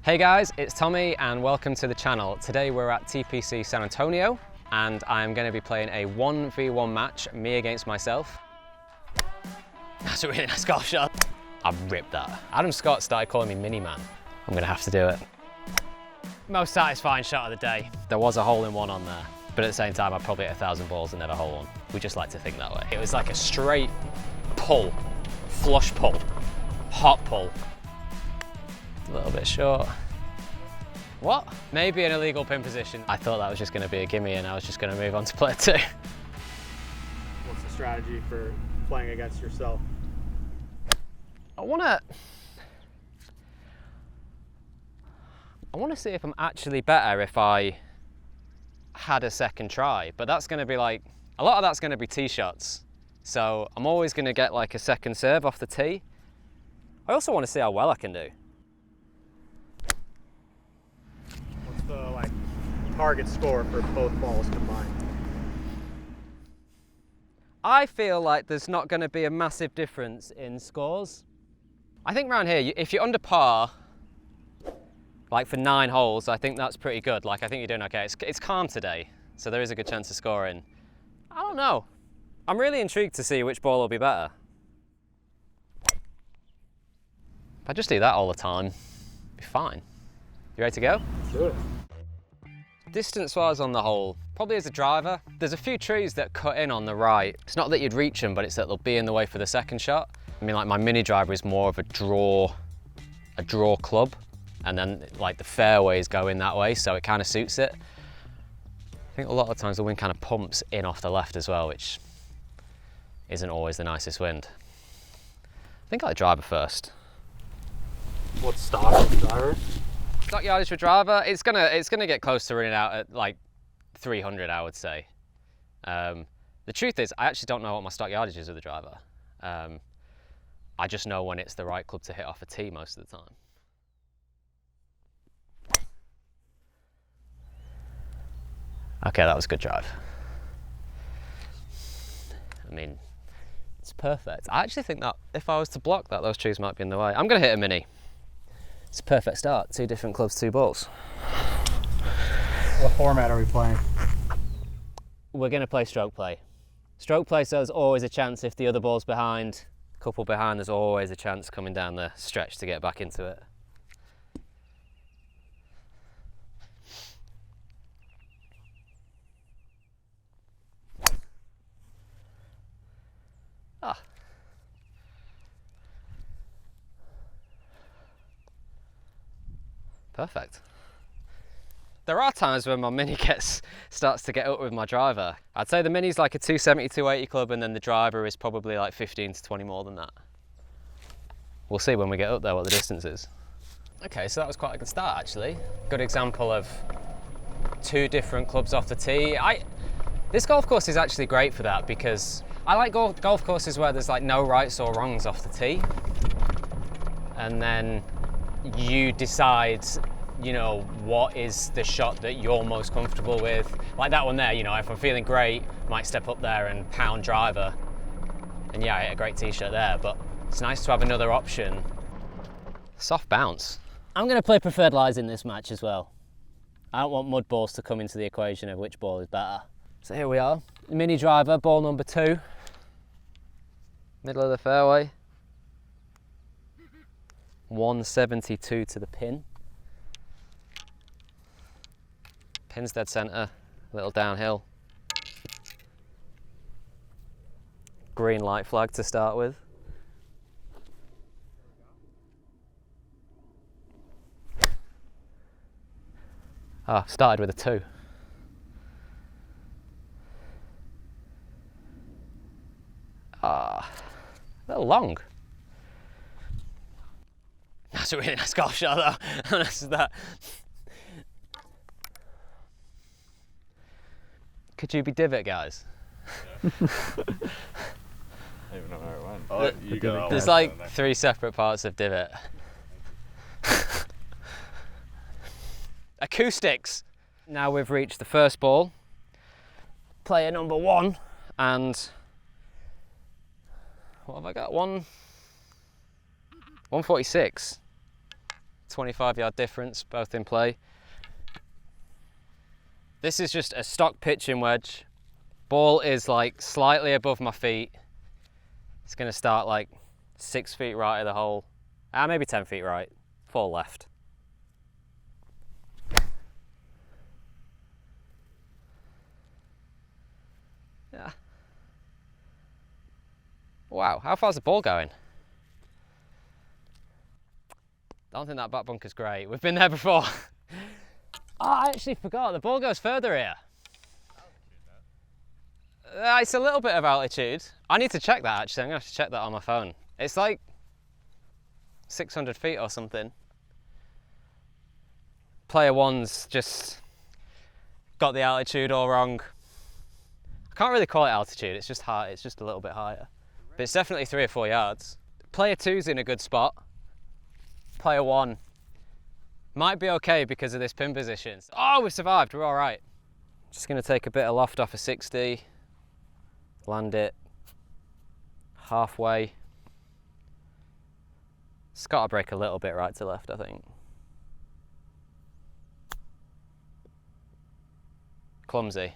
Hey guys, it's Tommy and welcome to the channel. Today we're at TPC San Antonio and I'm going to be playing a 1v1 match, me against myself. That's a really nice golf shot. I ripped that. Adam Scott started calling me Mini-Man. I'm going to have to do it. Most satisfying shot of the day. There was a hole-in-one on there, but at the same time I probably hit 1,000 balls and never hole one. We just like to think that way. It was like a straight pull, flush pull, hot pull. A little bit short. What? Maybe an illegal pin position. I thought that was just going to be a gimme and I was just going to move on to player two. What's the strategy for playing against yourself? I want to see if I'm actually better if I had a second try, but that's going to be like, a lot of that's going to be tee shots. So I'm always going to get like a second serve off the tee. I also want to see how well I can do. What's the target score for both balls combined? I feel like there's not going to be a massive difference in scores. I think around here, if you're under par, like for 9 holes, I think that's pretty good. Like I think you're doing okay. It's calm today, so there is a good chance of scoring. I don't know. I'm really intrigued to see which ball will be better. If I just do that all the time, it'll be fine. You ready to go? Sure. Distance-wise on the hole, probably as a driver, there's a few trees that cut in on the right. It's not that you'd reach them, but it's that they'll be in the way for the second shot. I mean, like my mini driver is more of a draw club, and then like the fairways go in that way, so it kind of suits it. I think a lot of times the wind kind of pumps in off the left as well, which isn't always the nicest wind. I think I like driver first. What's stock with the driver? Stock yardage for driver, it's gonna get close to running out at like 300, I would say. The truth is, I actually don't know what my stock yardage is with the driver. I just know when it's the right club to hit off a tee most of the time. Okay, that was a good drive. I mean, it's perfect. I actually think that if I was to block that, those trees might be in the way. I'm gonna hit a mini. It's a perfect start. 2 different clubs, 2 balls. What format are we playing? We're gonna play stroke play. Stroke play, so there's always a chance if the other ball's behind, couple behind, there's always a chance coming down the stretch to get back into it. Ah. Perfect. There are times when my mini starts to get up with my driver. I'd say the mini's like a 270, 280 club, and then the driver is probably like 15 to 20 more than that. We'll see when we get up there what the distance is. Okay, so that was quite a good start actually. Good example of 2 different clubs off the tee. This golf course is actually great for that because I like golf courses where there's like no rights or wrongs off the tee. And then you decide, you know, what is the shot that you're most comfortable with. Like that one there, you know, if I'm feeling great, might step up there and pound driver. And yeah, I hit a great tee shot there, but it's nice to have another option. Soft bounce. I'm gonna play preferred lies in this match as well. I don't want mud balls to come into the equation of which ball is better. So here we are, mini driver, ball number 2. Middle of the fairway. 172 to the pin. Pin's dead center, a little downhill. Green light flag to start with. Started with a 2. A little long. That's a really nice golf shot though. This is that. Could you be divot, guys? I don't even know where it went. Oh, you got There's like 3 separate parts of divot. Acoustics. Now we've reached the first ball. Player number 1, and what have I got? 146. 25-yard difference, both in play. This is just a stock pitching wedge. Ball is like slightly above my feet. It's going to start like 6 feet right of the hole. Maybe 10 feet right. 4 left. Yeah. Wow, how far's the ball going? Don't think that back bunker's great. We've been there before. Oh, I actually forgot. The ball goes further here. It's a little bit of altitude. I need to check that actually. I'm going to have to check that on my phone. It's like 600 feet or something. Player one's just got the altitude all wrong. I can't really call it altitude. It's just high. It's just a little bit higher. But it's definitely 3 or 4 yards. Player two's in a good spot. Player one might be okay because of this pin position. Oh, we survived, we're all right. Just gonna take a bit of loft off a 60, land it halfway. It's gotta break a little bit right to left, I think. Clumsy.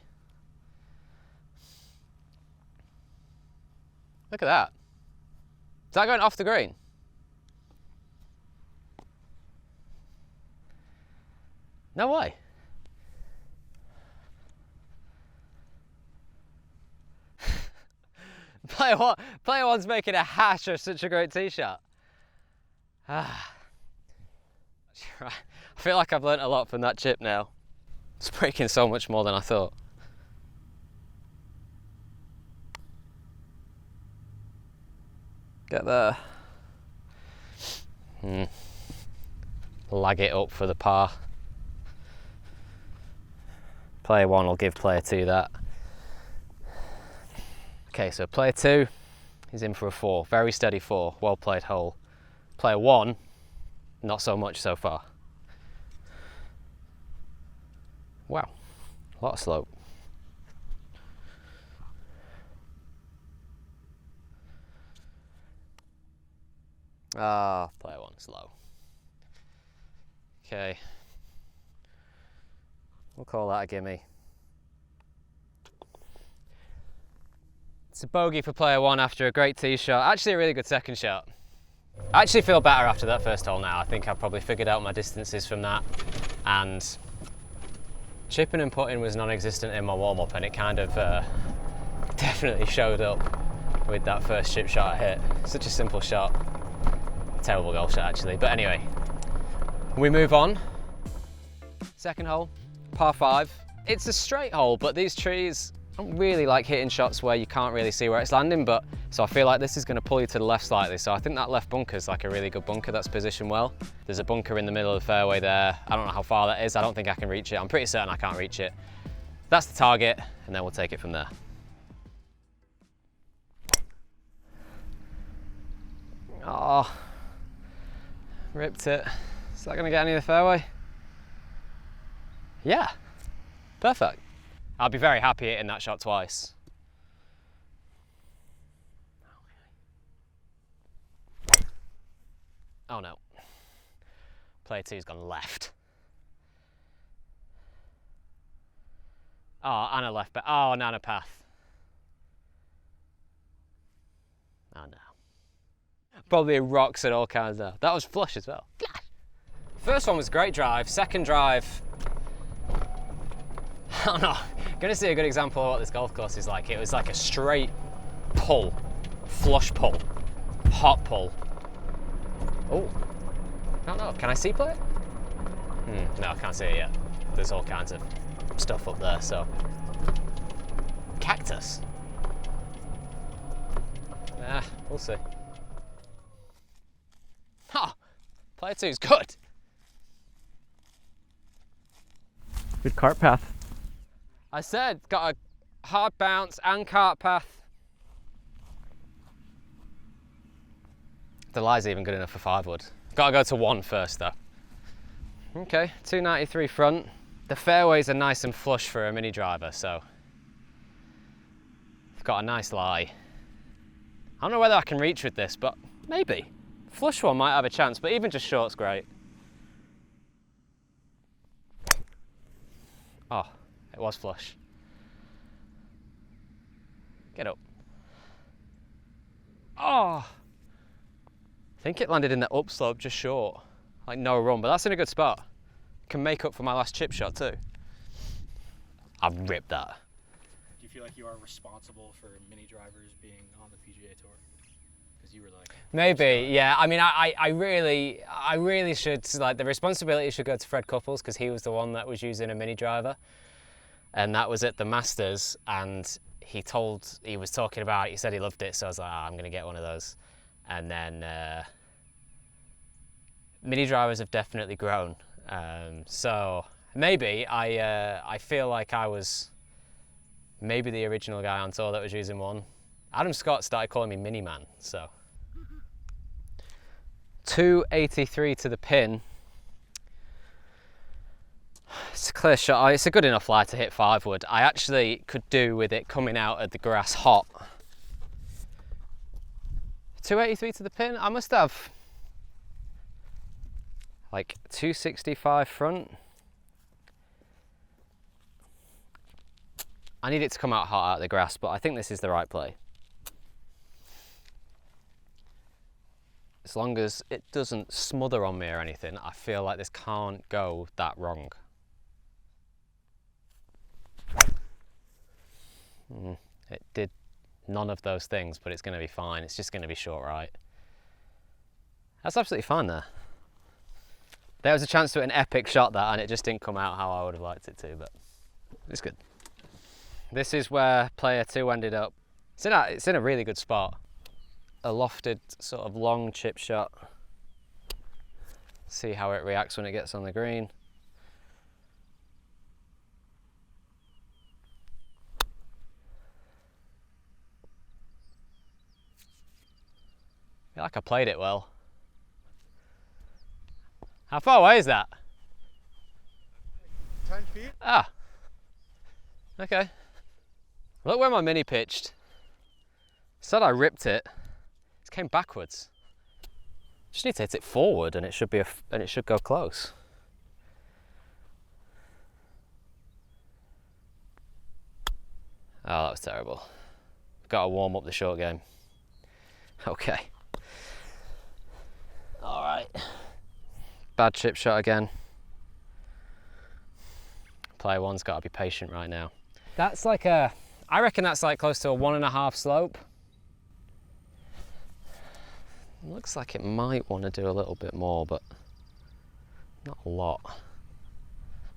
Look at that. Is that going off the green? No way. Player one's making a hash of such a great tee shot. I feel like I've learnt a lot from that chip now. It's breaking so much more than I thought. Get there. Lag it up for the par. Player one will give player two that. Okay, so player two is in for a 4. Very steady 4. Well played hole. Player one, not so much so far. Wow, a lot of slope. Player one slow. Okay. We'll call that a gimme. It's a bogey for player one after a great tee shot. Actually a really good second shot. I actually feel better after that first hole now. I think I've probably figured out my distances from that. And chipping and putting was non-existent in my warm-up, and it kind of definitely showed up with that first chip shot I hit. Such a simple shot. Terrible golf shot actually. But anyway, we move on. Second hole. Par 5. It's a straight hole, but these trees, I don't really like hitting shots where you can't really see where it's landing, but so I feel like this is going to pull you to the left slightly. So I think that left bunker is like a really good bunker that's positioned well. There's a bunker in the middle of the fairway there. I don't know how far that is. I don't think I can reach it. I'm pretty certain I can't reach it. That's the target, and then we'll take it from there. Oh, ripped it. Is that going to get any of the fairway? Yeah, perfect. I'll be very happy hitting that shot twice. Oh no. Player two's gone left. Oh, and a left back. Oh, and a path. Oh no. Probably rocks and all kinds now. That was flush as well. First one was great drive. Second drive, I don't know, gonna see a good example of what this golf course is like. It was like a straight pull, flush pull, hot pull. Oh, I don't know, can I see play it? No, I can't see it yet. There's all kinds of stuff up there, so. Cactus. We'll see. Oh, player two's good. Good cart path. I said, got a hard bounce and cart path. The lie's even good enough for 5 wood. Gotta go to 1 first though. Okay, 293 front. The fairways are nice and flush for a mini driver, so I've got a nice lie. I don't know whether I can reach with this, but maybe. Flush one might have a chance, but even just short's great. Oh, it was flush. Get up. Oh! I think it landed in the upslope just short. Like no run, but that's in a good spot. Can make up for my last chip shot too. I ripped that. Do you feel like you are responsible for mini drivers being on the PGA Tour? Because you were like... Maybe, yeah. I mean, I really should, like, the responsibility should go to Fred Couples because he was the one that was using a mini driver. And that was at the Masters, and he was talking about it, he said he loved it, so I was like, I'm going to get one of those. And then mini drivers have definitely grown. So maybe I feel like I was maybe the original guy on tour that was using one. Adam Scott started calling me Mini Man, so. 283 to the pin. It's a clear shot. It's a good enough lie to hit 5 wood. I actually could do with it coming out of the grass hot. 283 to the pin. I must have like 265 front. I need it to come out hot out of the grass, but I think this is the right play. As long as it doesn't smother on me or anything, I feel like this can't go that wrong. It did none of those things, but it's going to be fine. It's just going to be short right. That's absolutely fine there. There was a chance to hit an epic shot that, and it just didn't come out how I would have liked it to, but it's good. This is where player 2 ended up. It's in a really good spot. A lofted sort of long chip shot. See how it reacts when it gets on the green. I feel like I played it well. How far away is that? 10 feet? Ah. Okay. Look where my mini pitched. Said I ripped it. It came backwards. Just need to hit it forward, and it should be and it should go close. Oh, that was terrible. Got to warm up the short game. Okay. All right. Bad chip shot again. Player 1's got to be patient right now. That's like I reckon that's like close to a 1.5 slope. Looks like it might want to do a little bit more, but not a lot.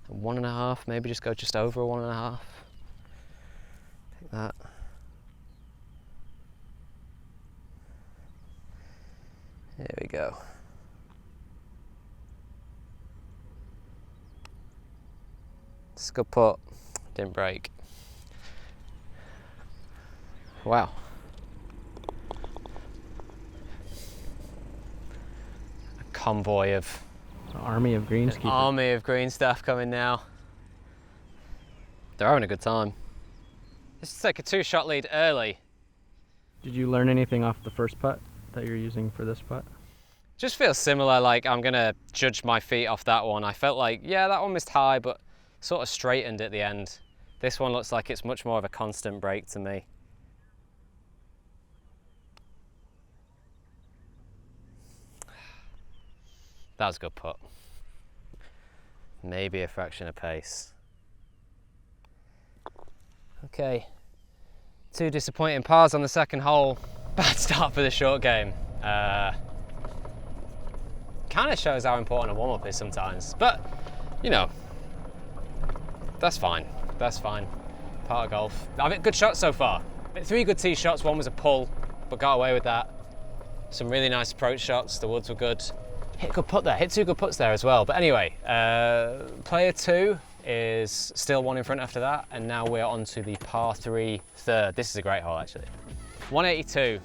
1.5, maybe just go just over a 1.5. Take that. There we go. It's a good putt. Didn't break. Wow. A convoy of... Army of greenskeepers. Army of green stuff coming now. They're having a good time. This is like a 2-shot lead early. Did you learn anything off the first putt that you're using for this putt? Just feels similar, like I'm gonna judge my feet off that one. I felt like, yeah, that one missed high, but sort of straightened at the end. This one looks like it's much more of a constant break to me. That was a good putt. Maybe a fraction of pace. Okay, 2 disappointing pars on the second hole. Bad start for the short game. Kind of shows how important a warm-up is sometimes, but you know, that's fine. That's fine. Part of golf. I've hit good shots so far. 3 good tee shots. 1 was a pull, but got away with that. Some really nice approach shots. The woods were good. Hit a good putt there. Hit 2 good putts there as well. But anyway, player 2 is still 1 in front after that, and now we're on to the par 3 third. This is a great hole actually. 182.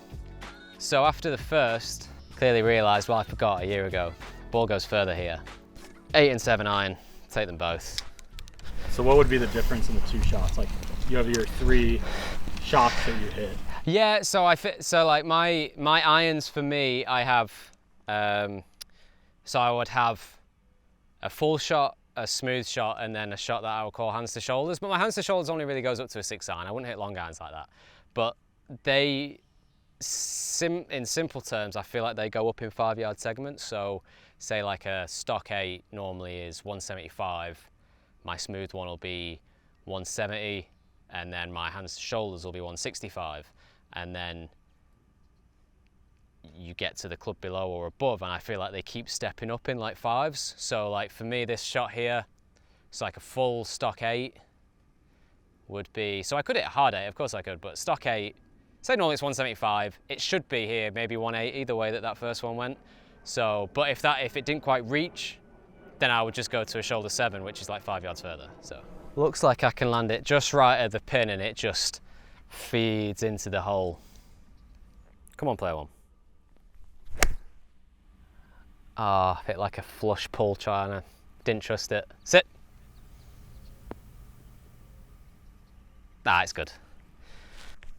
So after the first, clearly realised, well, I forgot a year ago. Ball goes further here. 8 and 7 iron. Take them both. So what would be the difference in the 2 shots? Like you have your 3 shots that you hit. Yeah, so like my irons for me, I have so I would have a full shot a smooth shot and then a shot that I would call hands to shoulders. But my hands to shoulders only really goes up to a 6 iron. I wouldn't hit long irons like that. But they, in simple terms, I feel like they go up in 5-yard segments. So say like a stock 8 normally is 175. My smooth one will be 170. And then my hands to shoulders will be 165. And then you get to the club below or above, and I feel like they keep stepping up in like 5s. So like for me, this shot here, it's like a full stock 8 would be, so I could hit a hard 8, of course I could, but stock 8, say normally it's 175, it should be here, maybe 180, the way that first one went. So, but if it didn't quite reach, then I would just go to a shoulder 7, which is like 5 yards further. So looks like I can land it just right at the pin and it just feeds into the hole. Come on, player 1. Ah, hit like a flush pull trying to, didn't trust it. Sit. Ah, it's good.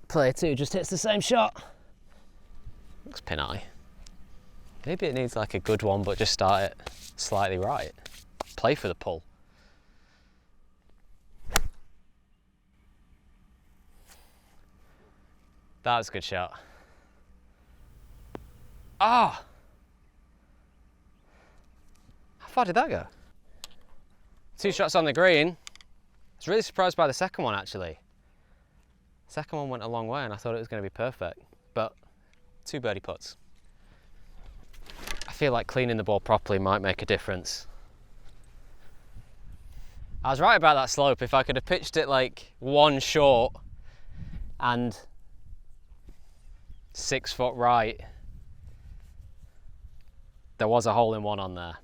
Player 2 just hits the same shot. Looks pin eye. Maybe it needs like a good one, but just start it slightly right. Play for the pull. That was a good shot. Ah! How far did that go? 2 shots on the green. I was really surprised by the second one actually. The second one went a long way and I thought it was going to be perfect, but 2 birdie putts. I feel like cleaning the ball properly might make a difference. I was right about that slope. If I could have pitched it like 1 short and 6 foot right, there was a hole in one on there.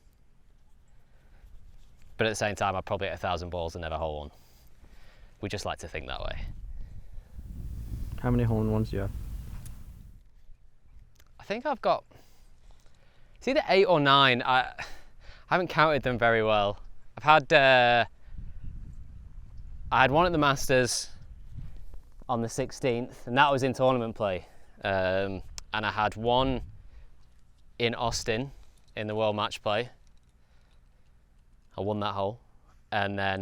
But at the same time, I'd probably hit 1,000 balls and never hole one. We just like to think that way. How many hole-in-ones do you have? I think I've got, it's either 8 or 9. I haven't counted them very well. I've had, I had one at the Masters on the 16th, and that was in tournament play. And I had one in Austin in the World Match Play. I won that hole, and then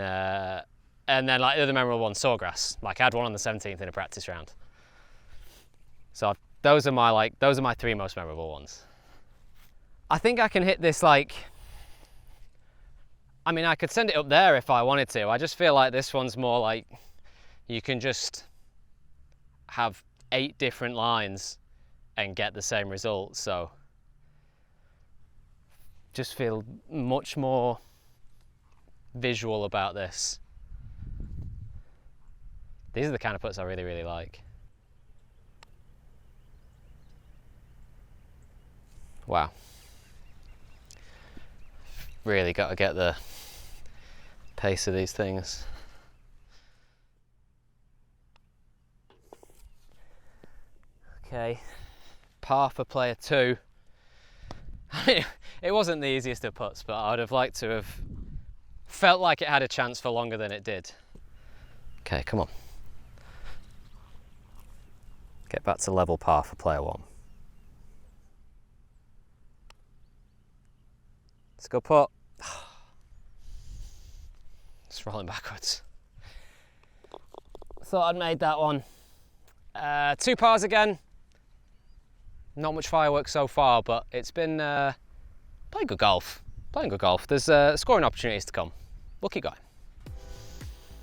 like the other memorable one, Sawgrass. Like I had one on the 17th in a practice round. So those are my 3 most memorable ones. I think I can hit this like, I mean I could send it up there if I wanted to. I just feel like this one's more like you can just have 8 different lines and get the same result. So just feel much more visual about this. These are the kind of putts I really, really like. Wow. Really got to get the pace of these things. Okay, par for player 2. It wasn't the easiest of putts, but I would have liked to have felt like it had a chance for longer than it did. Okay, come on. Get back to level par for player 1. Let's go putt. Just rolling backwards. Thought I'd made that one. 2 pars again. Not much fireworks so far, but it's been playing good golf. Playing good golf. There's scoring opportunities to come. We'll keep going.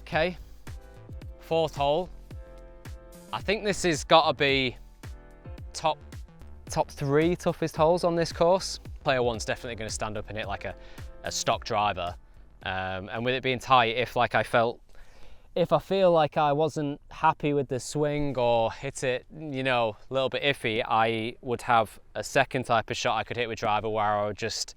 Okay, 4th hole. I think this has got to be top 3 toughest holes on this course. Player 1's definitely going to stand up and hit like a stock driver. And with it being tight, if I feel like I wasn't happy with the swing or hit it, you know, a little bit iffy, I would have a second type of shot I could hit with driver where I would just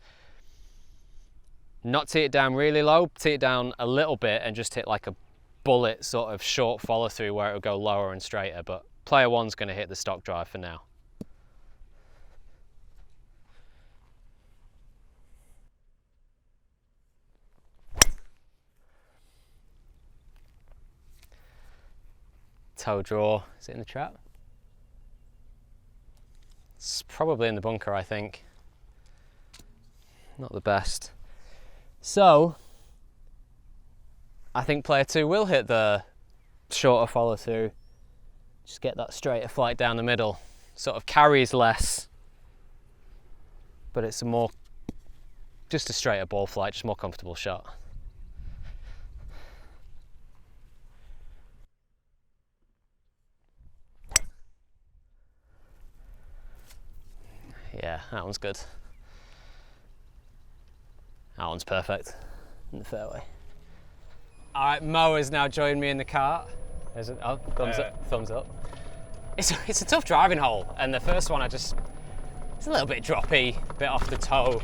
not tee it down really low, tee it down a little bit and just hit like a bullet sort of short follow through where it would go lower and straighter. But player 1's going to hit the stock drive for now. Toe draw, is it in the trap? It's probably in the bunker, I think. Not the best. So, I think player 2 will hit the shorter follow through. Just get that straighter flight down the middle. Sort of carries less, but it's just a straighter ball flight, just more comfortable shot. Yeah, that one's good. That one's perfect in the fairway. All right, Mo has now joined me in the cart. Oh, thumbs up. It's a tough driving hole, and the first one it's a little bit droppy, a bit off the toe,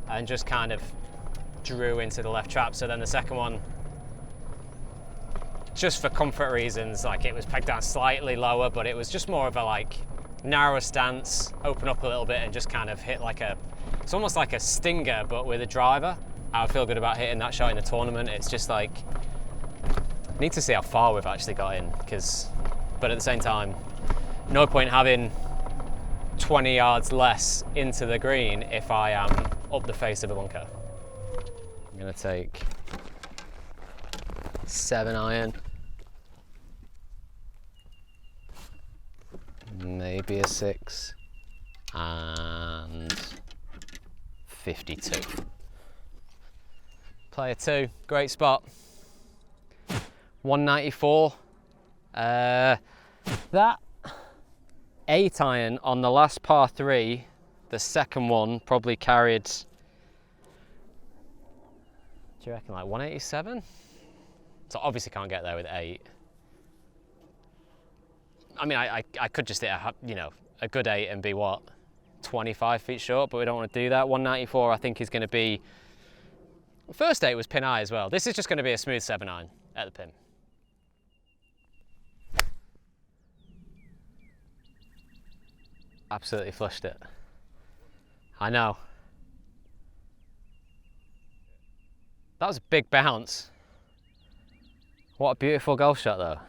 and just kind of drew into the left trap. So then the second one, just for comfort reasons, like it was pegged down slightly lower, but it was just more of a like narrow stance, open up a little bit, and just kind of hit it's almost like a stinger, but with a driver. I would feel good about hitting that shot in the tournament. It's just like, need to see how far we've actually got in, but at the same time, no point having 20 yards less into the green if I am up the face of a bunker. I'm gonna take 7-iron, maybe a 6, and 52. Player 2, great spot. 194. That 8-iron on the last par 3, the second one probably carried, do you reckon, like 187? So obviously can't get there with 8. I mean, I could just hit a good 8 and be 25 feet short, but we don't want to do that. 194 I think is going to be, first 8 was pin high as well. This is just going to be a smooth 7-iron at the pin. Absolutely flushed it. I know. That was a big bounce. What a beautiful golf shot though.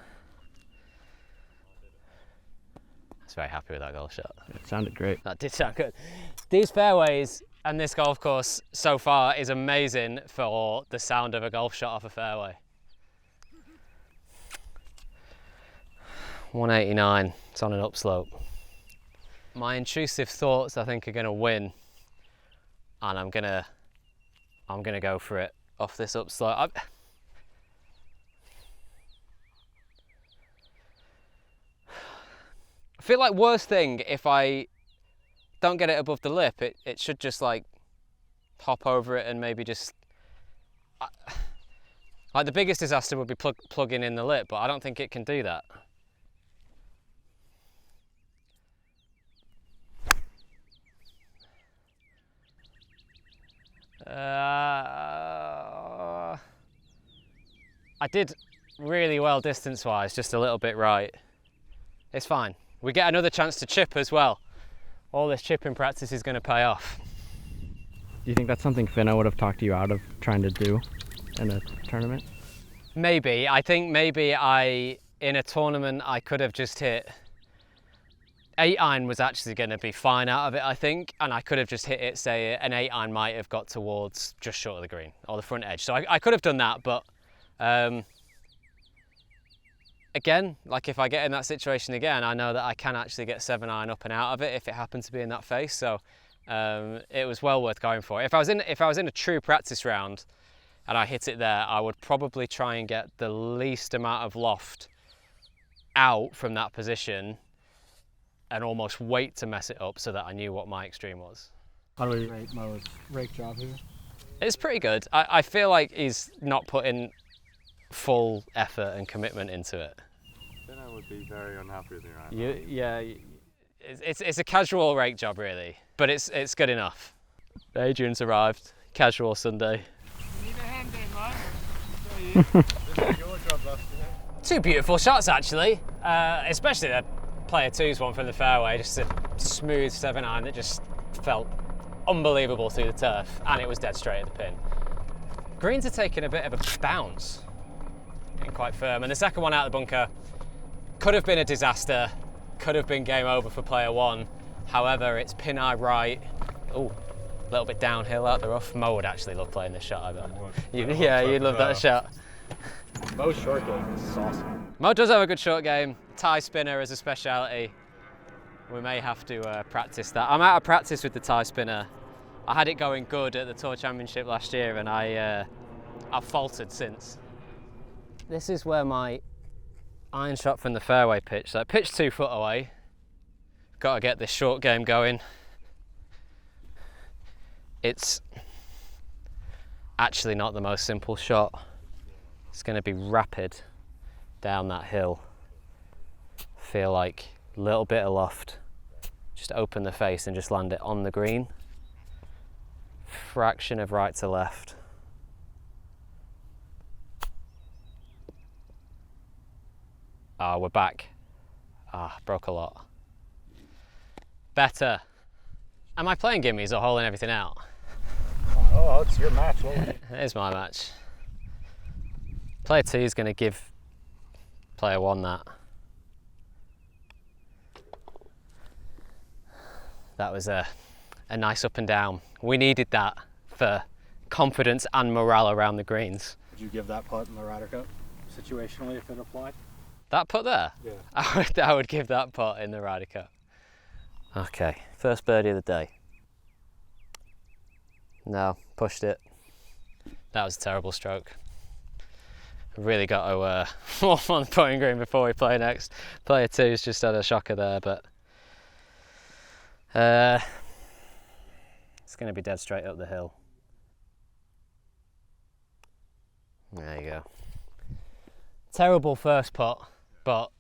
I was very happy with that golf shot. It sounded great. That did sound good. These fairways and this golf course so far is amazing for the sound of a golf shot off a fairway. 189, it's on an upslope. My intrusive thoughts, I think, are going to win, and I'm gonna go for it off this upslope. I feel like worst thing, if I don't get it above the lip, it should just like hop over it and maybe just like the biggest disaster would be plugging in the lip, but I don't think it can do that. I did really well distance-wise, just a little bit right. It's fine. We get another chance to chip as well. All this chipping practice is going to pay off. Do you think that's something Finna would have talked you out of trying to do in a tournament? Maybe. I think maybe in a tournament I could have just hit 8-iron was actually going to be fine out of it, I think, and I could have just hit it, say an 8-iron might have got towards just short of the green or the front edge. So I could have done that, but again, like if I get in that situation again, I know that I can actually get 7-iron up and out of it if it happened to be in that face. So it was well worth going for. If I was in a true practice round and I hit it there, I would probably try and get the least amount of loft out from that position and almost wait to mess it up so that I knew what my extreme was. How do we rate Mo's rake job here? It's pretty good. I feel like he's not putting full effort and commitment into it. Then I would be very unhappy with you, right? Yeah, it's a casual rake job really, but it's good enough. Adrian's arrived, casual Sunday. You need a hand there, Mo. This is your job last year. 2 beautiful shots actually, especially the player 2's one from the fairway, just a smooth 7-iron that just felt unbelievable through the turf, and it was dead straight at the pin. Greens are taking a bit of a bounce, getting quite firm, and the second one out of the bunker could have been a disaster, could have been game over for player 1. However, it's pin eye right. Oh, a little bit downhill out the rough. Mo would actually love playing this shot, I bet. You'd love that shot. Mo's short game is awesome. Mo does have a good short game. Tie spinner is a speciality. We may have to practice that. I'm out of practice with the tie spinner. I had it going good at the Tour Championship last year, and I've faltered since. This is where my iron shot from the fairway pitch. So I pitched 2 foot away. Got to get this short game going. It's actually not the most simple shot. It's going to be rapid down that hill. Feel like a little bit of loft. Just open the face and just land it on the green. Fraction of right to left. Ah, we're back. Ah, broke a lot. Better. Am I playing gimmies or holding everything out? Oh, it's your match. It is my match. Player 2 is going to give player 1 that. That was a nice up and down. We needed that for confidence and morale around the greens. Would you give that putt in the Ryder Cup situationally if it applied? That putt there? Yeah. I would give that putt in the Ryder Cup. Okay, first birdie of the day. No, pushed it. That was a terrible stroke. Really got to warm on the putting green before we play next. Player 2's just had a shocker there, but it's going to be dead straight up the hill. There you go. Terrible first putt, but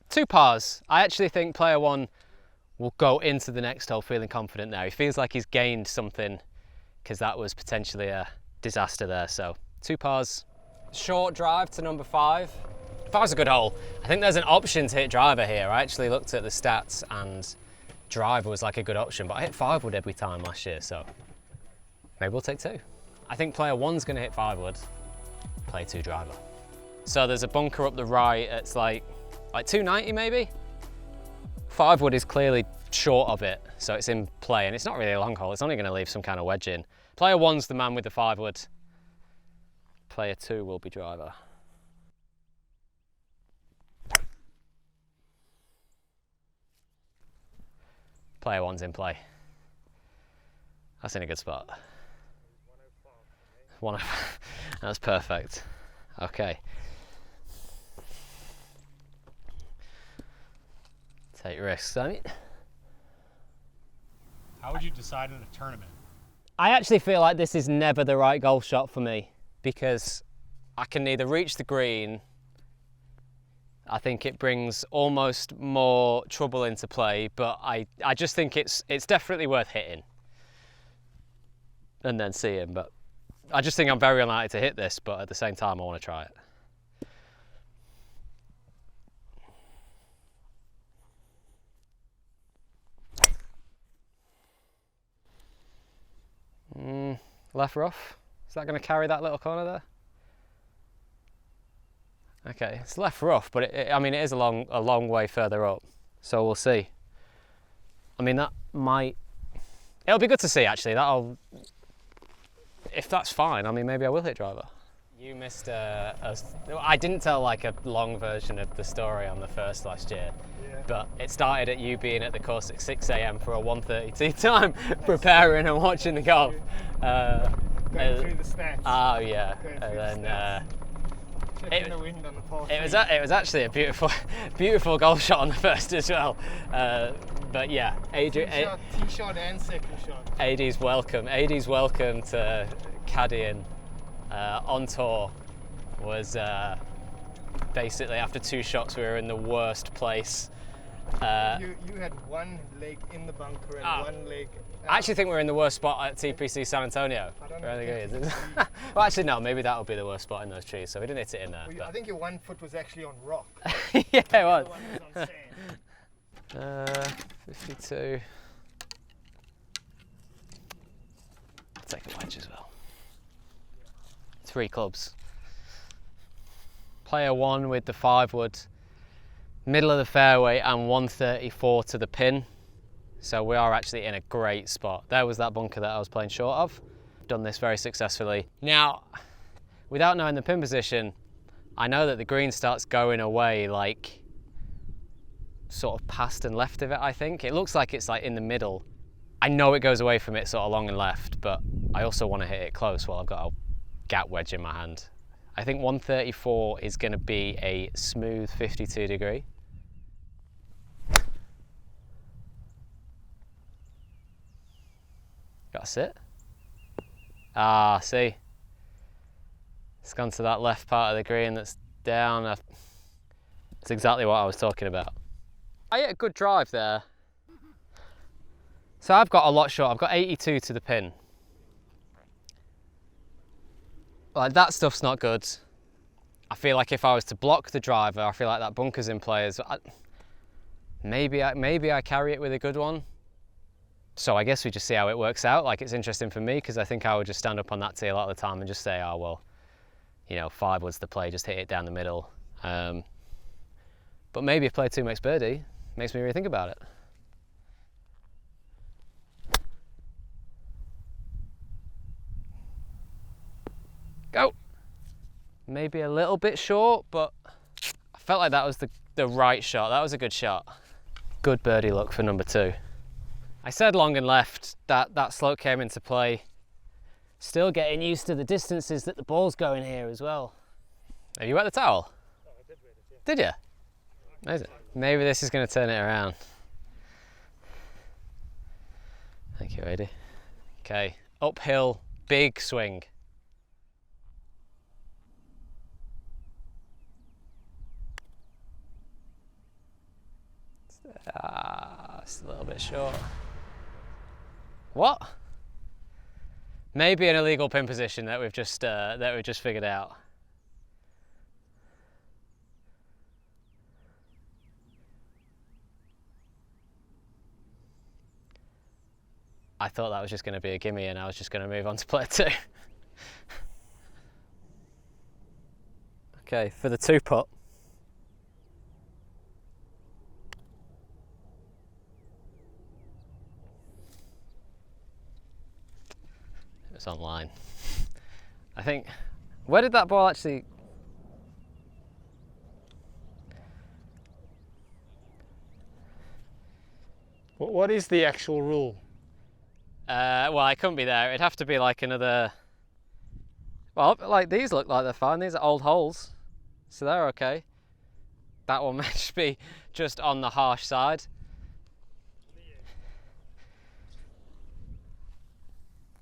2 pars. I actually think player 1 will go into the next hole feeling confident now. He feels like he's gained something because that was potentially a disaster there. So 2 pars. Short drive to number 5. That was a good hole. I think there's an option to hit driver here. I actually looked at the stats and driver was like a good option, but I hit 5 wood every time last year, so maybe we'll take 2. I think player 1's going to hit 5 wood, play 2 driver. So there's a bunker up the right. It's like 290 maybe. 5 wood is clearly short of it, so it's in play, and it's not really a long hole. It's only going to leave some kind of wedge in. Player 1's the man with the 5 wood. Player 2 will be driver. Player 1's in play. That's in a good spot. 105. That's perfect. Okay. Take risks, I mean. How would you decide in a tournament? I actually feel like this is never the right golf shot for me because I can neither reach the green. I think it brings almost more trouble into play, but I just think it's definitely worth hitting and then seeing. But I just think I'm very unlikely to hit this, but at the same time I want to try it. Left rough. Is that going to carry that little corner there? Okay, it's left rough, but I mean, it is a long way further up, so we'll see. I mean, that might. It'll be good to see actually. If that's fine, I mean, maybe I will hit driver. You missed I didn't tell like a long version of the story on the first last year. But it started at you being at the course at 6 a.m. for a 1:30 tee time, preparing and watching the golf. Going through the stats. Oh yeah, Going and through the then Checking the wind on the par it was actually a beautiful golf shot on the first as well. But yeah, tee shot and second shot. AD's welcome. AD's welcome to caddying on tour was basically after 2 shots we were in the worst place. You had one leg in the bunker and one leg out. I actually think we're in the worst spot at TPC San Antonio. I don't know. Well, actually, no, maybe that'll be the worst spot in those trees, so we didn't hit it in there. Well, I think your 1 foot was actually on rock. Yeah, it was. The one was on sand. 52. I'll take a wedge as well. 3 clubs. Player 1 with the 5 wood. Middle of the fairway and 134 to the pin. So we are actually in a great spot. There was that bunker that I was playing short of. Done this very successfully. Now, without knowing the pin position, I know that the green starts going away like sort of past and left of it, I think. It looks like it's like in the middle. I know it goes away from it sort of long and left, but I also want to hit it close while I've got a gap wedge in my hand. I think 134 is going to be a smooth 52 degree. Got to sit. Ah, see. It's gone to that left part of the green that's down. That's exactly what I was talking about. I hit a good drive there. So I've got a lot short. I've got 82 to the pin. Like, that stuff's not good. I feel like if I was to block the driver, I feel like that bunker's in play. Maybe I carry it with a good one. So I guess we just see how it works out. Like, it's interesting for me because I think I would just stand up on that tee a lot of the time and just say, oh, well, you know, 5 was the play, just hit it down the middle. But maybe if player 2 makes birdie, makes me really think about it. Go. Maybe a little bit short, but I felt like that was the right shot. That was a good shot. Good birdie luck for number 2. I said long and left, that slope came into play. Still getting used to the distances that the ball's going here as well. Have you wet the towel? Oh, I did wet it, yeah. Did you? Amazing. Maybe this is going to turn it around. Thank you, Adi. Okay, uphill, big swing. It's a little bit short. What? Maybe an illegal pin position that we've just figured out. I thought that was just going to be a gimme and I was just going to move on to player 2. Okay, for the 2 putt. It's online. I think, where did that ball actually? What is the actual rule? Well, I couldn't be there. It'd have to be like another. Well, like these look like they're fine. These are old holes, so they're okay. That one may just be just on the harsh side.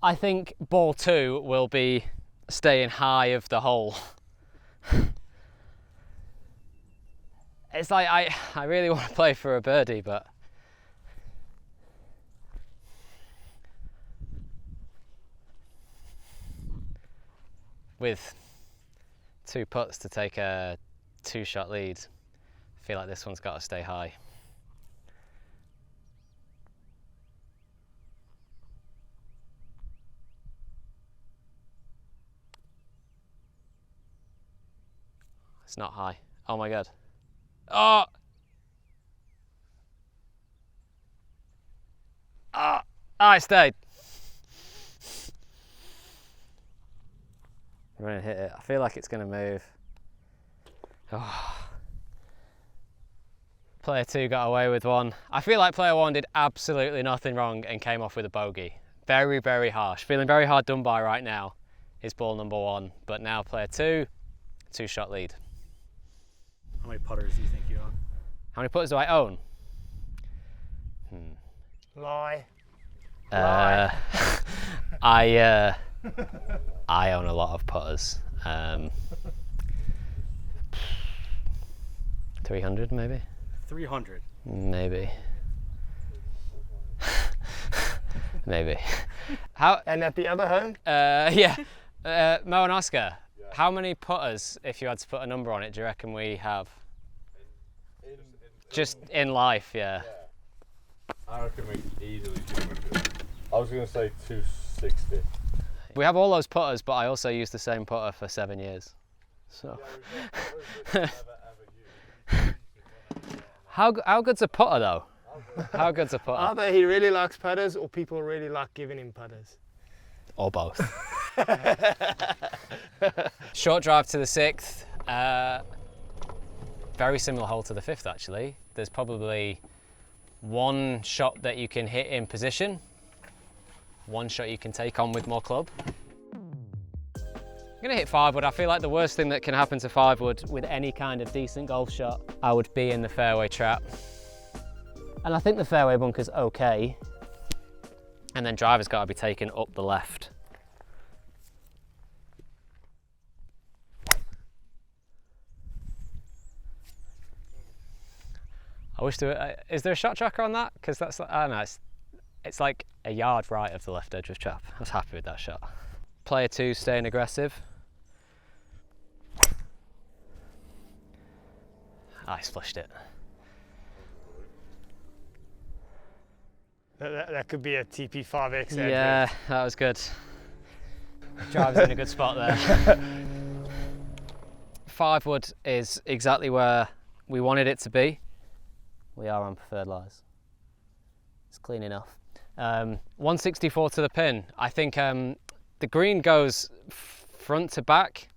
I think ball 2 will be staying high of the hole. It's like I really want to play for a birdie, but with 2 putts to take a 2-shot lead, I feel like this one's got to stay high. It's not high. Oh my God. Oh! Ah! I stayed. I'm going to hit it. I feel like it's going to move. Oh. Player 2 got away with one. I feel like player 1 did absolutely nothing wrong and came off with a bogey. Very, very harsh. Feeling very hard done by right now is ball number 1. But now player 2, 2-shot lead. How many putters do you think you own? How many putters do I own? Lie. I own a lot of putters. 300 maybe? 300. Maybe. Maybe. How? And at the other home? Yeah. Mo and Oscar. How many putters, if you had to put a number on it, do you reckon we have? Just in life, yeah. I reckon we easily 200. I was going to say 260. We have all those putters, but I also use the same putter for 7 years. So. How good's a putter though? How good's a putter? Either he really likes putters or people really like giving him putters. Or both. Short drive to the 6th. Very similar hole to the 5th actually. There's probably one shot that you can hit in position, one shot you can take on with more club. I'm gonna hit 5 wood. I feel like the worst thing that can happen to 5 wood with any kind of decent golf shot, I would be in the fairway trap. And I think the fairway bunker's okay. And then driver's gotta be taken up the left. I wish there is there a shot tracker on that? Because that's, I don't know, it's like a yard right of the left edge of trap. I was happy with that shot. Player 2 staying aggressive. I splashed it. That could be a TP5X. Yeah, that was good. Driver's in a good spot there. 5 wood is exactly where we wanted it to be. We are on preferred lies. It's clean enough. 164 to the pin. I think the green goes front to back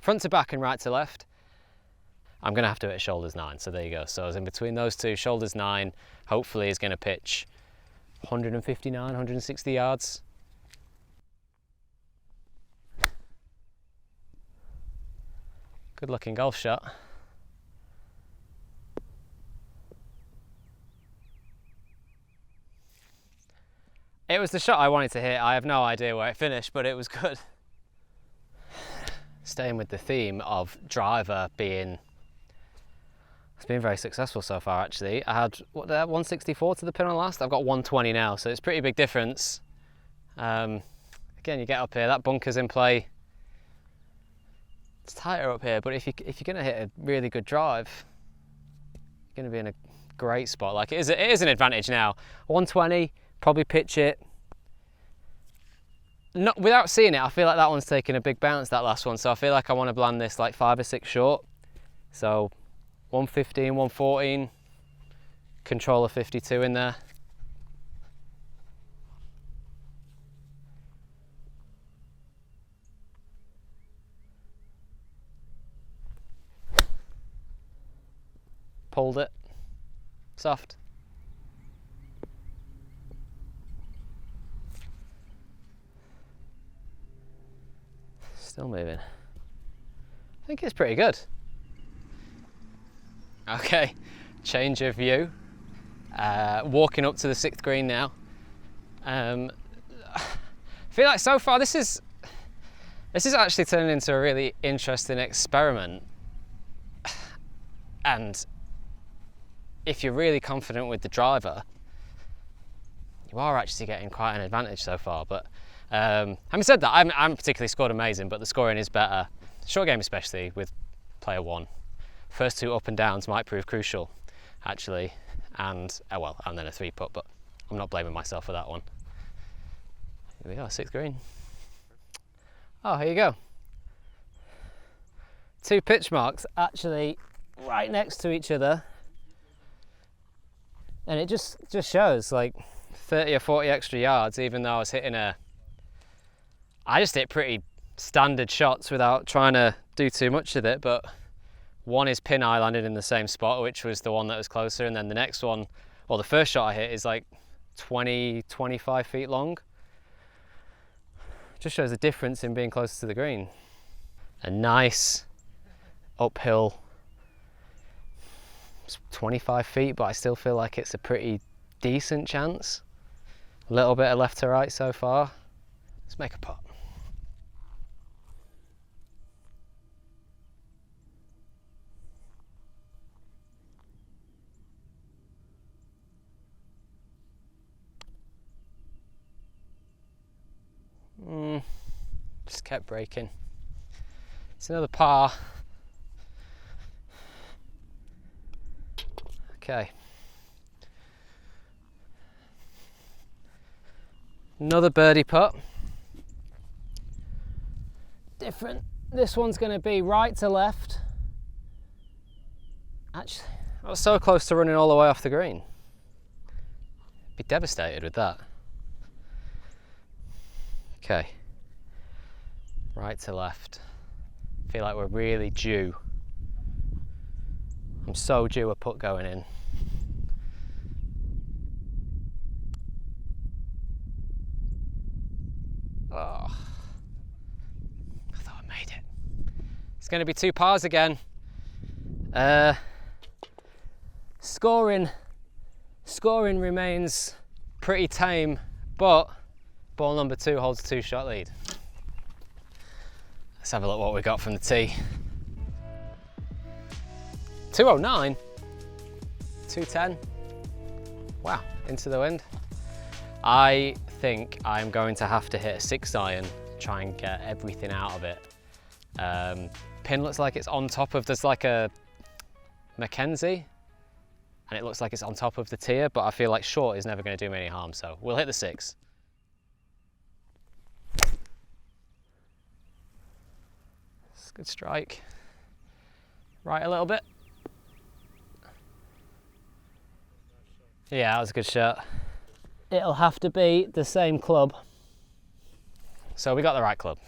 and right to left. I'm gonna have to hit shoulders 9, so there you go. So I was in between those two. Shoulders 9, hopefully is gonna pitch 159, 160 yards. Good looking golf shot. It was the shot I wanted to hit. I have no idea where it finished, but it was good. Staying with the theme of driver being, it's been very successful so far actually. I had, what, 164 to the pin on last? I've got 120 now, so it's a pretty big difference. Again, you get up here, that bunker's in play. It's tighter up here, but if you're gonna hit a really good drive, you're gonna be in a great spot. Like it is an advantage now. 120, probably pitch it. Not without seeing it, I feel like that one's taken a big bounce, that last one. So I feel like I want to land this like 5 or 6 short. So 115, 114, controller 52 in there. Pulled it, soft. Still moving. I think it's pretty good. Okay, change of view. Walking up to the 6th green now. I feel like so far this is actually turning into a really interesting experiment. And if you're really confident with the driver, you are actually getting quite an advantage so far. But having said that, I haven't particularly scored amazing, but the scoring is better. Short game especially with player 1. First 2 up and downs might prove crucial, actually. And, and then a 3-putt, but I'm not blaming myself for that one. Here we are, 6th green. Oh, here you go. 2 pitch marks actually right next to each other. And it just shows like 30 or 40 extra yards, even though I was hitting I just hit pretty standard shots without trying to do too much with it, but one is pin eye landed in the same spot, which was the one that was closer, and then the next one, well, the first shot I hit is like 20, 25 feet long. Just shows the difference in being closer to the green. A nice uphill, it's 25 feet, but I still feel like it's a pretty decent chance. A little bit of left to right so far. Let's make a putt. Just kept breaking. It's another par. Okay. Another birdie putt. Different. This one's going to be right to left. Actually, I was so close to running all the way off the green. Be devastated with that. Okay. Right to left. Feel like we're really due I'm so due a putt going in. Oh, I thought I made it. It's going to be 2 pars again. Scoring remains pretty tame, but ball number 2 holds a 2-shot lead. Let's have a look what we got from the tee. 209, 210. Wow, into the wind. I think I'm going to have to hit a 6-iron, try and get everything out of it. Pin looks like it's on top of, there's like a Mackenzie, and it looks like it's on top of the tier, but I feel like short is never going to do me any harm, so we'll hit the 6. It's a good strike. Right a little bit. Yeah, that was a good shot. It'll have to be the same club. So we got the right club.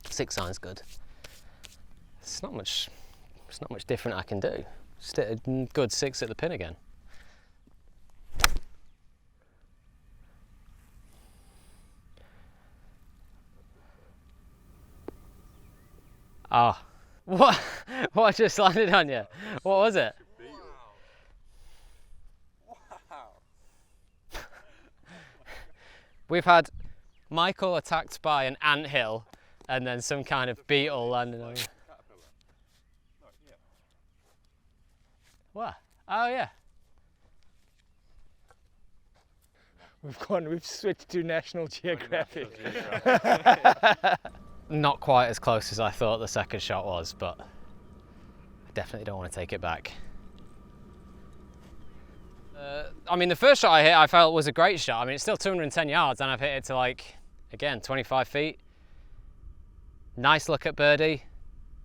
6-iron's good. It's not much different I can do. Just hit a good 6 at the pin again. Ah, oh. What just landed on you? What was it? We've had Michael attacked by an anthill and then some kind of beetle landing on him. What? Oh yeah. We've switched to National Geographic. Not quite as close as I thought the second shot was, but I definitely don't want to take it back. I mean, the first shot I hit I felt was a great shot. I mean, it's still 210 yards and I've hit it to, like, again, 25 feet. Nice look at birdie.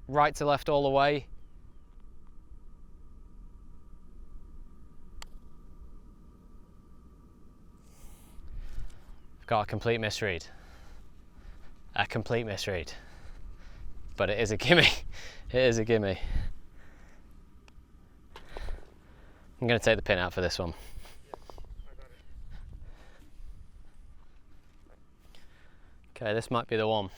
Right to left all the way. I've got a complete misread. A complete misread. But it is a gimme. It is a gimme. I'm going to take the pin out for this one. Okay, this might be the one.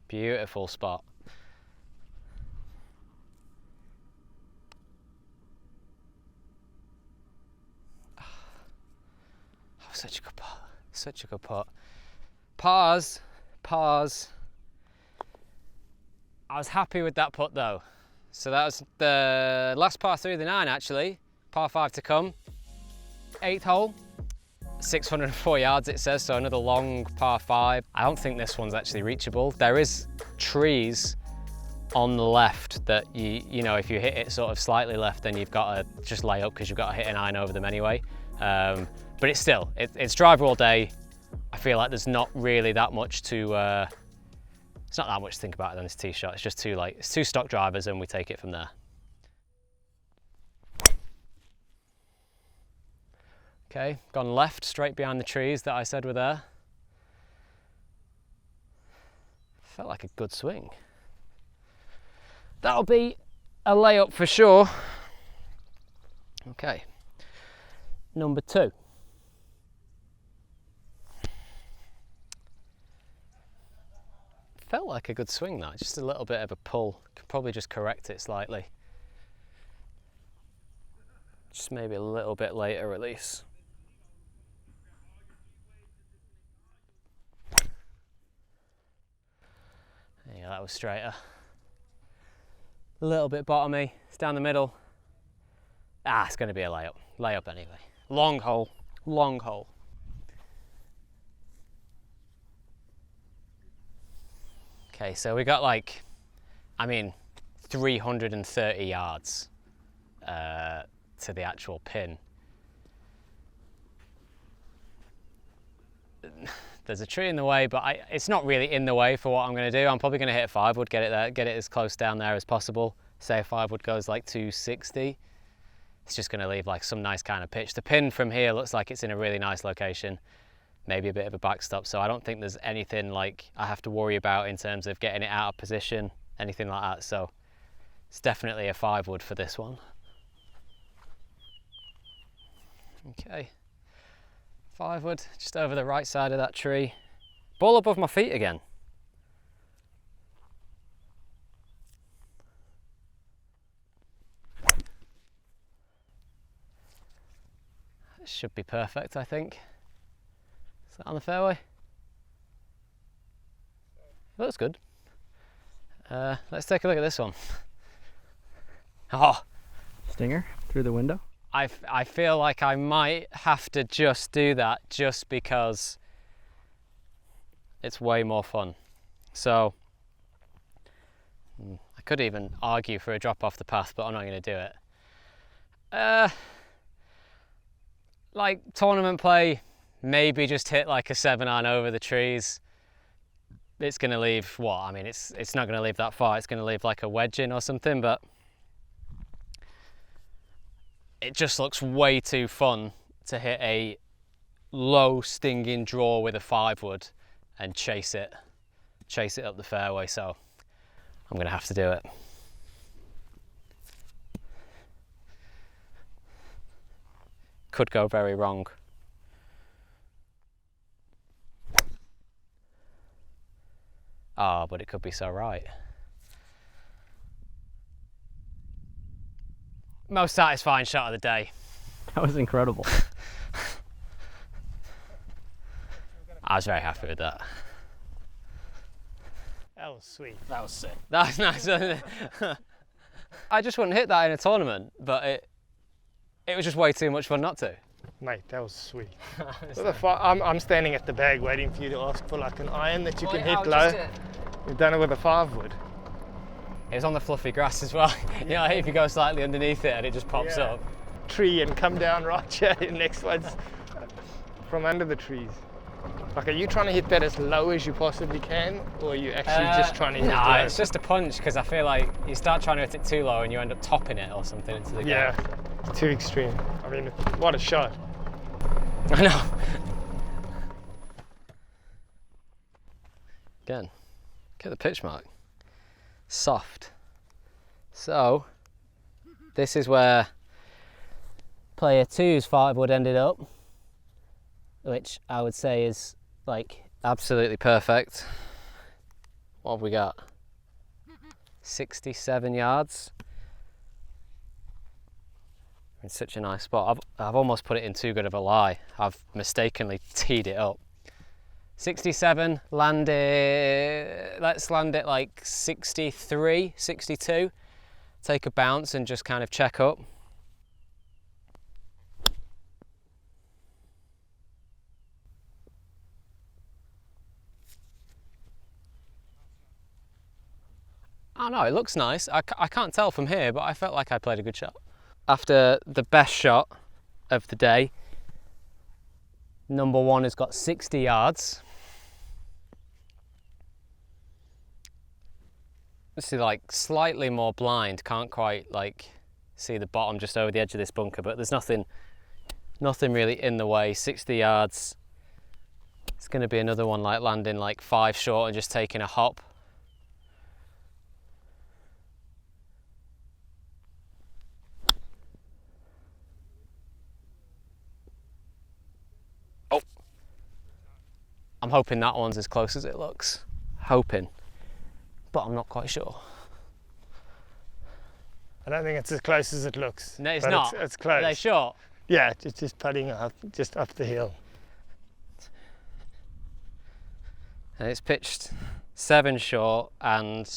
Beautiful spot. Oh, such a good putt. Such a good putt. Pars. I was happy with that putt though. So that was the last par 3 of the 9 actually. Par 5 to come. 8th hole. 604 yards it says, so another long par 5. I don't think this one's actually reachable. There is trees on the left that you know, if you hit it sort of slightly left, then you've got to just lay up because you've got to hit an iron over them anyway. But it's still, it's driver all day. I feel like there's not really that much to, it's not that much to think about on this tee shot. It's just it's 2 stock drivers and we take it from there. Okay, gone left, straight behind the trees that I said were there. Felt like a good swing. That'll be a layup for sure. Okay, number 2. Felt like a good swing that, just a little bit of a pull. Could probably just correct it slightly. Just maybe a little bit later release. Yeah, that was straighter. A little bit bottomy, it's down the middle. Ah, it's going to be a layup. Layup anyway. Long hole, long hole. Okay, so we got 330 yards to the actual pin. There's a tree in the way, but it's not really in the way for what I'm going to do. I'm probably going to hit a 5-wood, get it there, get it as close down there as possible. Say a 5-wood goes like 260. It's just going to leave like some nice kind of pitch. The pin from here looks like it's in a really nice location. Maybe a bit of a backstop, so I don't think there's anything like I have to worry about in terms of getting it out of position. anything like that. So it's definitely a 5-wood for this one. Okay, 5-wood, just over the right side of that tree. Ball above my feet again. This should be perfect, I think. Is that on the fairway? Looks good. Let's take a look at this one. Oh, Stinger through the window. I feel like I might have to just do that just because it's way more fun. So I could even argue for a drop off the path, but I'm not going to do it. Like tournament play, maybe just hit like a 7-iron over the trees. It's going to leave what? I mean, it's not going to leave that far. It's going to leave like a wedge in or something, but it just looks way too fun to hit a low stinging draw with a 5-wood and chase it up the fairway. So I'm going to have to do it. Could go very wrong. Ah, but it could be so right. Most satisfying shot of the day. That was incredible. I was very happy with that. That was sweet. That was sick. That was nice, wasn't it? I just wouldn't hit that in a tournament, but it was just way too much fun not to. Mate, that was sweet. I'm standing at the bag waiting for you to ask for like an iron that you can hit low. You've done it with a 5-wood. It was on the fluffy grass as well. You know, if you go slightly underneath it and it just pops Yeah. up. Tree and come down right here. Next one's from under the trees. Like, are you trying to hit that as low as you possibly can, or are you actually just trying to hit it No, low? it's just a punch because I feel like you start trying to hit it too low and you end up topping it or something into the Yeah, ground. it's too extreme. I mean, what a shot. I know. Again, look at the pitch mark. Soft. So, this is where player 2's 5-wood ended up, which I would say is like absolutely perfect. What have we got? 67 yards. In such a nice spot. I've almost put it in too good of a lie. I've mistakenly teed it up. 67, let's land it like 63, 62. Take a bounce and just kind of check up. Oh no, it looks nice. I can't tell from here, but I felt like I played a good shot. After the best shot of the day, number 1 has got 60 yards. This is like slightly more blind, can't quite like see the bottom just over the edge of this bunker, but there's nothing really in the way. 60 yards. It's going to be another one like landing like 5 short and just taking a hop. Oh, I'm hoping that one's as close as it looks. Hoping. But I'm not quite sure. I don't think it's as close as it looks. No, it's but not. It's close. Are they short? Yeah, it's just putting up, just up the hill. And it's pitched 7 short, and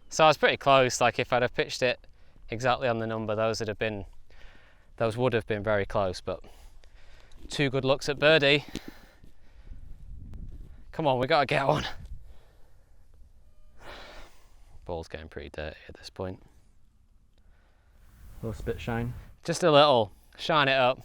so I was pretty close. Like if I'd have pitched it exactly on the number, those would have been very close. But 2 good looks at birdie. Come on, we got to get one. Ball's getting pretty dirty at this point. A little spit shine. Just a little. Shine it up.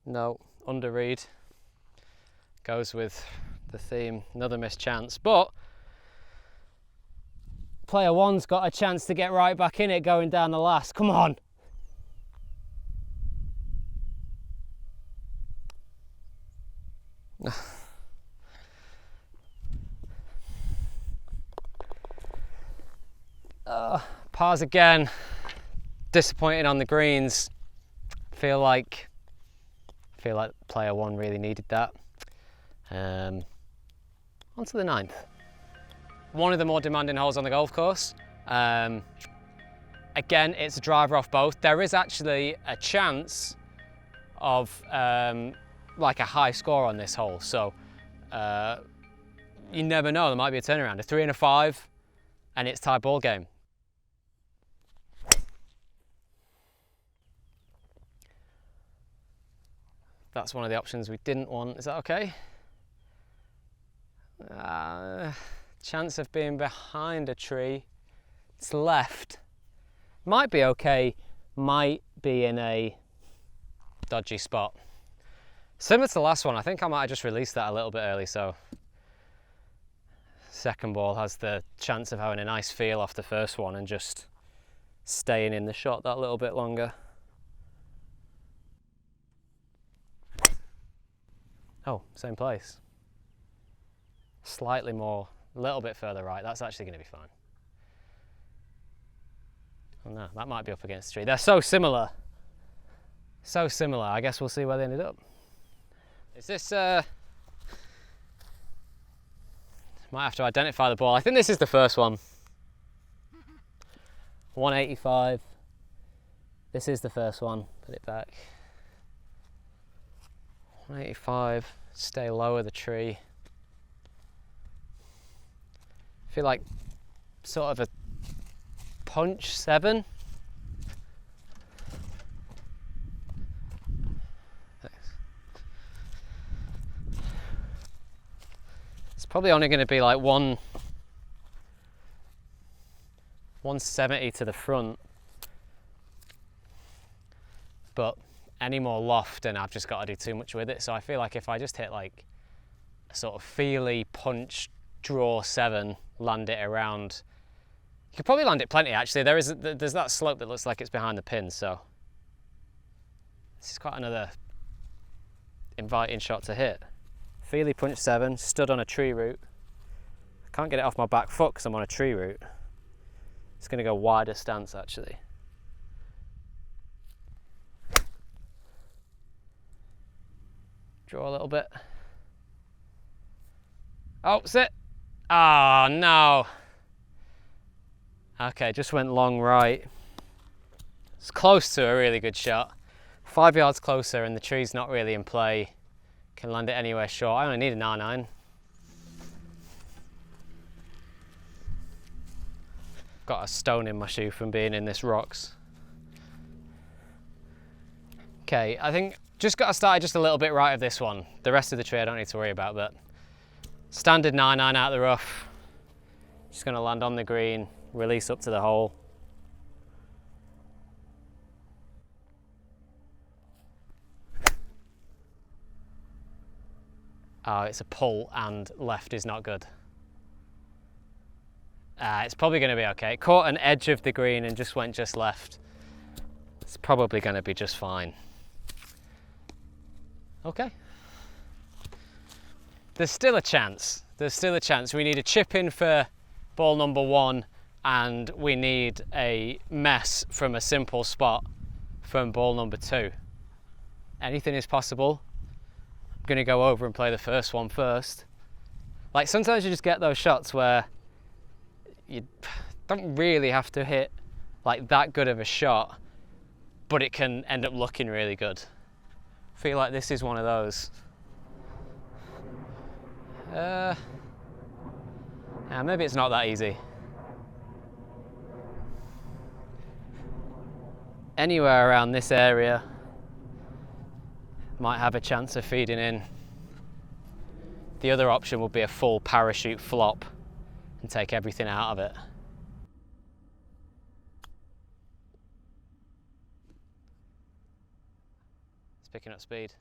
No, underread. Goes with the theme. Another missed chance, but Player one's got a chance to get right back in it going down the last. Come on. Pars again. Disappointing on the greens. Feel like player one really needed that. On to the 9th. One of the more demanding holes on the golf course. Again, it's a driver off both. There is actually a chance of like a high score on this hole, so you never know, there might be a turnaround. A 3 and a 5 and it's tie ball game. That's one of the options we didn't want. Is that okay? Chance of being behind a tree. It's left. Might be okay, might be in a dodgy spot. Similar to the last one, I think I might have just released that a little bit early, so second ball has the chance of having a nice feel off the first one and just staying in the shot that little bit longer. Oh, same place. Slightly more, a little bit further right. That's actually going to be fine. Oh no, that might be up against the tree. They're so similar. So similar. I guess we'll see where they ended up. Is this, might have to identify the ball. I think this is the first one. 185. This is the first one. Put it back. 185. Stay lower the tree. Feel like sort of a punch 7. It's probably only going to be like 170 to the front, but any more loft and I've just got to do too much with it. So I feel like if I just hit like a sort of feely punch draw 7, land it around, you could probably land it plenty actually. There's that slope that looks like it's behind the pin, so this is quite another inviting shot to hit. Feely punch 7, stood on a tree root. I can't get it off my back foot because I'm on a tree root. It's going to go wider stance actually. Draw a little bit. Oh, sit. Oh, no. Okay, just went long right. It's close to a really good shot. 5 yards closer and the tree's not really in play. Can land it anywhere short. I only need a 9-9. Got a stone in my shoe from being in this rocks. Okay, I think just got to start just a little bit right of this one. The rest of the tree I don't need to worry about, but standard 9-9 out of the rough. Just going to land on the green, release up to the hole. Oh, it's a pull and left is not good. It's probably going to be okay. Caught an edge of the green and just went just left. It's probably going to be just fine. Okay. There's still a chance. There's still a chance. We need a chip in for ball number 1 and we need a mess from a simple spot from ball number 2. Anything is possible. I'm going to go over and play the first one first. Like sometimes you just get those shots where you don't really have to hit like that good of a shot, but it can end up looking really good. I feel like this is one of those. Maybe it's not that easy. Anywhere around this area might have a chance of feeding in. The other option would be a full parachute flop and take everything out of it. It's picking up speed.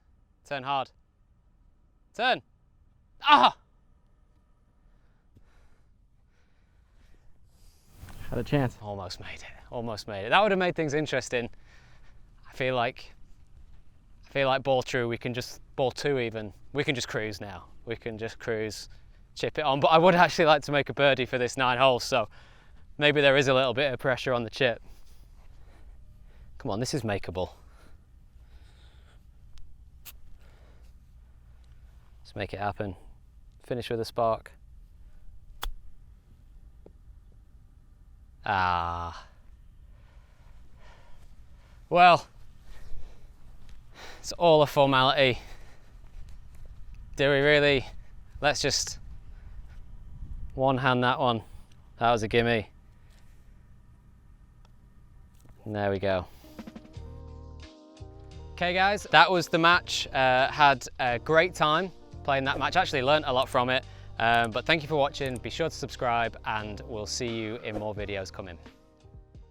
Turn hard. Turn! Ah! Had a chance. Almost made it. Almost made it. That would have made things interesting. I feel like ball true, we can just, ball two even, we can just cruise now. We can just cruise, chip it on. But I would actually like to make a birdie for this 9 holes, so maybe there is a little bit of pressure on the chip. Come on, this is makeable. Let's make it happen. Finish with a spark. Ah. Well, it's all a formality. Do we really? Let's just one hand that one. That was a gimme. And there we go. Okay guys, that was the match. Had a great time playing that match. Actually learnt a lot from it. But thank you for watching. Be sure to subscribe and we'll see you in more videos coming.